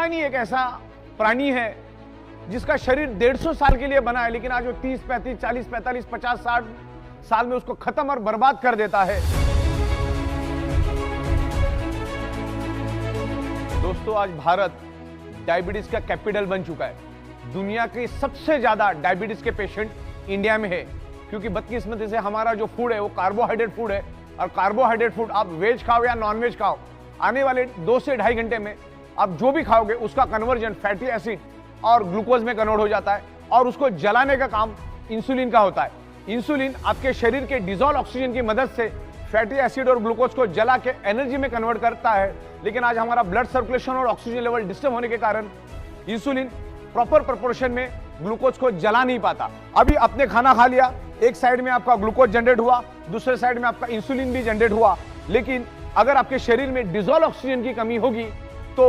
इंसान ही एक ऐसा प्राणी है जिसका शरीर 150 साल के लिए बना है, लेकिन आज वो 30, 35, 40, 45, 50, 60 साल में उसको खत्म और बर्बाद कर देता है। दोस्तों, आज भारत डायबिटीज का कैपिटल बन चुका है। दुनिया के सबसे ज्यादा डायबिटीज के पेशेंट इंडिया में है, क्योंकि बदकिस्मती से हमारा जो फूड है वो कार्बोहाइड्रेट फूड है, और कार्बोहाइड्रेट फूड आप वेज खाओ या नॉन वेज खाओ, आने वाले 2 से ढाई घंटे में आप जो भी खाओगे उसका कन्वर्जन फैटी एसिड और ग्लूकोज में कन्वर्ट हो जाता है, और उसको जलाने का काम इंसुलिन का होता है। इंसुलिन आपके शरीर के डिजोल्व ऑक्सीजन की मदद से फैटी एसिड और ग्लूकोज को जला के एनर्जी में कन्वर्ट करता है, लेकिन आज हमारा ब्लड सर्कुलेशन और ऑक्सीजन लेवल डिस्टर्ब होने के कारण इंसुलिन प्रॉपर प्रोपोर्शन में ग्लूकोज को जला नहीं पाता। अभी आपने खाना खा लिया, एक साइड में आपका ग्लूकोज जनरेट हुआ, दूसरे साइड में आपका इंसुलिन भी जनरेट हुआ, लेकिन अगर आपके शरीर में डिजोल्व ऑक्सीजन की कमी होगी तो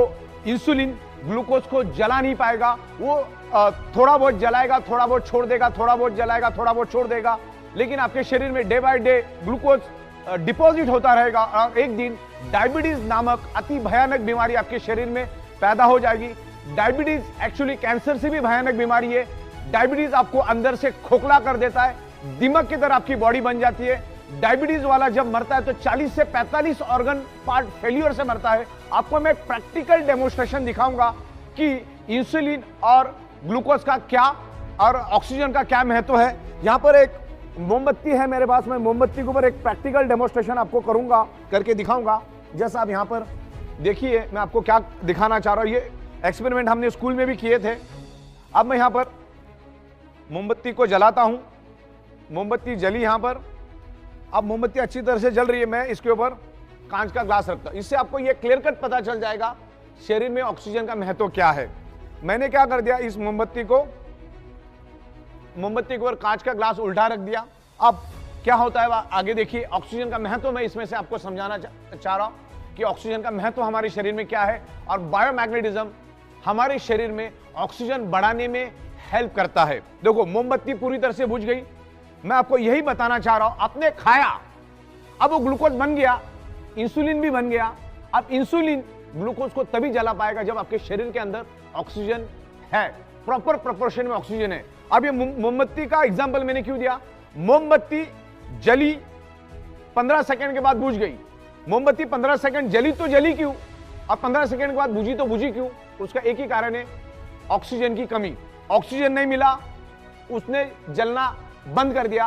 इंसुलिन ग्लूकोज को जला नहीं पाएगा। वो थोड़ा बहुत जलाएगा, थोड़ा बहुत छोड़ देगा, थोड़ा बहुत जलाएगा, थोड़ा बहुत छोड़ देगा, लेकिन आपके शरीर में day by day glucose deposit होता रहेगा, और एक दिन डायबिटीज नामक अति भयानक बीमारी आपके शरीर में पैदा हो जाएगी। डायबिटीज एक्चुअली कैंसर से भी भयानक बीमारी है। डायबिटीज आपको अंदर से खोखला कर देता है, दिमाग की तरह आपकी बॉडी बन जाती है। डायबिटीज वाला जब मरता है तो 40 से 45 ऑर्गन पार्ट फेल्यूर से मरता है। आपको मैं प्रैक्टिकल डेमोन्स्ट्रेशन दिखाऊंगा कि इंसुलिन और ग्लूकोज का क्या और ऑक्सीजन का क्या महत्व है। यहाँ पर एक मोमबत्ती है मेरे पास, मैं मोमबत्ती के ऊपर एक प्रैक्टिकल डेमोन्स्ट्रेशन आपको करूंगा, करके दिखाऊंगा। जैसा आप यहाँ पर देखिए, मैं आपको क्या दिखाना चाह रहा हूँ। ये एक्सपेरिमेंट हमने स्कूल में भी किए थे। अब मैं यहाँ पर मोमबत्ती को जलाता हूँ, मोमबत्ती जली यहाँ पर। अब मोमबत्ती अच्छी तरह से जल रही है, मैं इसके ऊपर कांच का ग्लास रखता हूँ। इससे आपको ये क्लियर कट पता चल जाएगा शरीर में ऑक्सीजन का महत्व क्या है। मैंने क्या कर दिया, इस मोमबत्ती के ऊपर कांच का ग्लास उल्टा रख दिया। अब क्या होता है आगे देखिए। ऑक्सीजन का महत्व मैं इसमें से आपको समझाना चाह रहा हूं कि ऑक्सीजन का महत्व हमारे शरीर में क्या है, और बायोमैग्नेटिज्म हमारे शरीर में ऑक्सीजन बढ़ाने में हेल्प करता है। देखो, मोमबत्ती पूरी तरह से बुझ गई। मैं आपको यही बताना चाह रहा हूं, आपने खाया, अब वो ग्लूकोज बन गया, इंसुलिन भी बन गया। अब इंसुलिन ग्लूकोज को तभी जला पाएगा जब आपके शरीर के अंदर ऑक्सीजन है, प्रॉपर प्रोपोर्शन में ऑक्सीजन है। अब ये मोमबत्ती का एग्जांपल मैंने क्यों दिया, मोमबत्ती जली 15 सेकंड के बाद बुझ गई। मोमबत्ती 15 सेकंड जली तो जली क्यों, अब 15 सेकंड के बाद बुझी तो बुझी क्यों? उसका एक ही कारण है, ऑक्सीजन की कमी। ऑक्सीजन नहीं मिला, उसने जलना बंद कर दिया।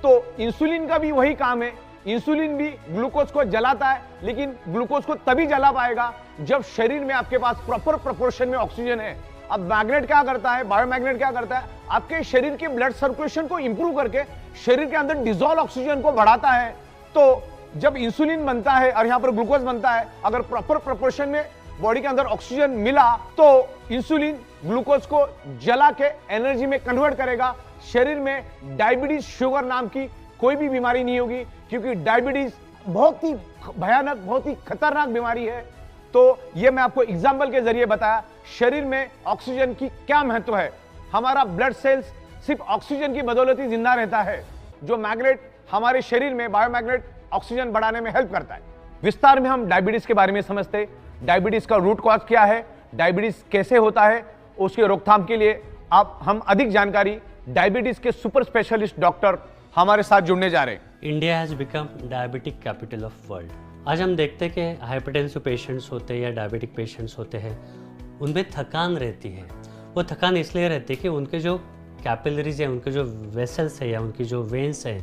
तो इंसुलिन का भी वही काम है, इंसुलिन भी ग्लूकोज को जलाता है, लेकिन ग्लूकोज को तभी जला पाएगा जब शरीर में आपके पास प्रॉपर प्रोपोर्शन में ऑक्सीजन है। अब मैग्नेट क्या करता है, बायोमैग्नेट क्या करता है, आपके शरीर के ब्लड सर्कुलेशन को इंप्रूव करके शरीर के अंदर डिसॉल्व ऑक्सीजन को बढ़ाता है। तो जब इंसुलिन बनता है और यहां पर ग्लूकोज बनता है, अगर प्रॉपर प्रोपोर्शन में बॉडी के अंदर ऑक्सीजन मिला तो इंसुलिन ग्लूकोज को जला के एनर्जी में कन्वर्ट करेगा। शरीर में डायबिटीज शुगर नाम की कोई भी बीमारी नहीं होगी, क्योंकि डायबिटीज बहुत ही भयानक, बहुत ही खतरनाक बीमारी है। तो ये मैं आपको एग्जाम्पल के जरिए बताया शरीर में ऑक्सीजन की क्या महत्व है। हमारा ब्लड सेल्स सिर्फ ऑक्सीजन की बदौलत ही जिंदा रहता है। जो मैग्नेट हमारे शरीर में, बायोमैग्नेट ऑक्सीजन बढ़ाने में हेल्प करता है। विस्तार में हम डायबिटीज के बारे में समझते, डायबिटीज का रूट कॉज क्या है, डायबिटीज कैसे होता है, उसके रोकथाम के लिए हम अधिक जानकारी डायबिटीज के सुपर स्पेशलिस्ट डॉक्टर हमारे साथ जुड़ने जा रहे हैं। India has become diabetic capital of world. आज हम देखते हैं कि हाइपरटेंसिव पेशेंट्स होते हैं या डायबिटिक पेशेंट्स होते हैं, उनमें थकान रहती है। वो थकान इसलिए रहती है कि उनके जो कैपिलरीज है, उनके जो वेसल्स है या उनकी जो वेन्स है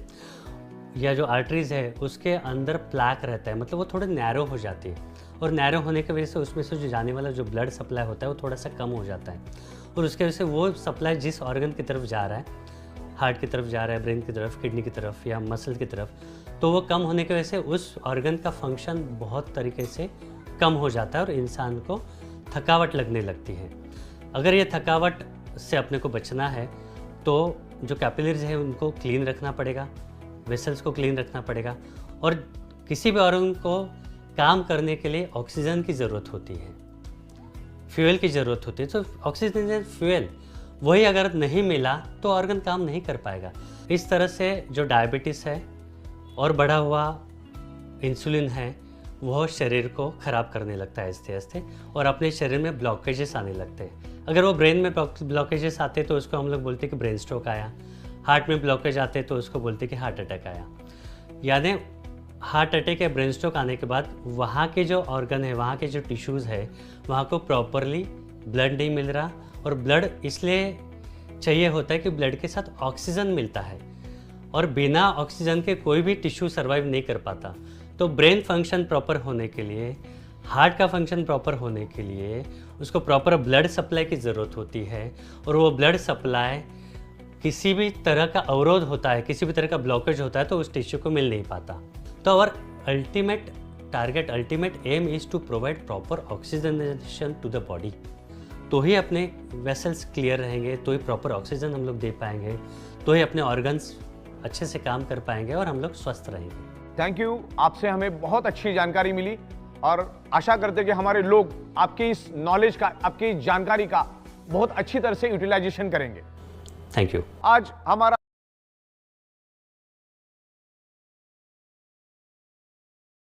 या जो आर्टरीज है, उसके अंदर प्लैक रहता है, मतलब वो थोड़े नैरो हो जाती है, और नैरो होने की वजह से उसमें से जो जाने वाला जो ब्लड सप्लाई होता है वो थोड़ा सा कम हो जाता है, और उसके वजह से वो सप्लाई जिस ऑर्गन की तरफ जा रहा है, हार्ट की तरफ जा रहा है, ब्रेन की तरफ, किडनी की तरफ या मसल की तरफ, तो वो कम होने की वजह से उस ऑर्गन का फंक्शन बहुत तरीके से कम हो जाता है और इंसान को थकावट लगने लगती है। अगर ये थकावट से अपने को बचना है तो जो कैपिलरीज है उनको क्लीन रखना पड़ेगा, वेसल्स को क्लीन रखना पड़ेगा, और किसी भी ऑर्गन को काम करने के लिए ऑक्सीजन की ज़रूरत होती है, फ्यूल की ज़रूरत होती है। तो ऑक्सीजन फ्यूल वही अगर नहीं मिला तो ऑर्गन काम नहीं कर पाएगा। इस तरह से जो डायबिटीज़ है और बढ़ा हुआ इंसुलिन है वो शरीर को ख़राब करने लगता है आहिस्ते आहिस्ते, और अपने शरीर में ब्लॉकेजेस आने लगते हैं। अगर वो ब्रेन में ब्लॉकेजेस आते तो उसको हम लोग बोलते हैं कि ब्रेन स्ट्रोक आया। हार्ट में ब्लॉकेज आते तो उसको बोलते हैं कि हार्ट अटैक आया। यानी हार्ट अटैक या ब्रेन स्ट्रोक आने के बाद वहाँ के जो ऑर्गन है, वहाँ के जो टिश्यूज़ है, वहाँ को प्रॉपरली ब्लड नहीं मिल रहा, और ब्लड इसलिए चाहिए होता है कि ब्लड के साथ ऑक्सीजन मिलता है, और बिना ऑक्सीजन के कोई भी टिश्यू सर्वाइव नहीं कर पाता। तो ब्रेन फंक्शन प्रॉपर होने के लिए, हार्ट का फंक्शन प्रॉपर होने के लिए उसको प्रॉपर ब्लड सप्लाई की ज़रूरत होती है, और वो ब्लड सप्लाई किसी भी तरह का अवरोध होता है, किसी भी तरह का ब्लॉकेज होता है तो उस टिश्यू को मिल नहीं पाता। तो our ultimate target, ultimate aim is to provide proper oxygenation to the body. तो ही अपने वेसल्स क्लियर रहेंगे, तो ही प्रॉपर ऑक्सीजन हम लोग दे पाएंगे, तो ही अपने ऑर्गन्स अच्छे से काम कर पाएंगे और हम लोग स्वस्थ रहेंगे। थैंक यू, आपसे हमें बहुत अच्छी जानकारी मिली, और आशा करते हैं कि हमारे लोग आपकी इस नॉलेज का, आपकी इस जानकारी का बहुत अच्छी तरह से यूटिलाइजेशन करेंगे। Thank you. आज हमारा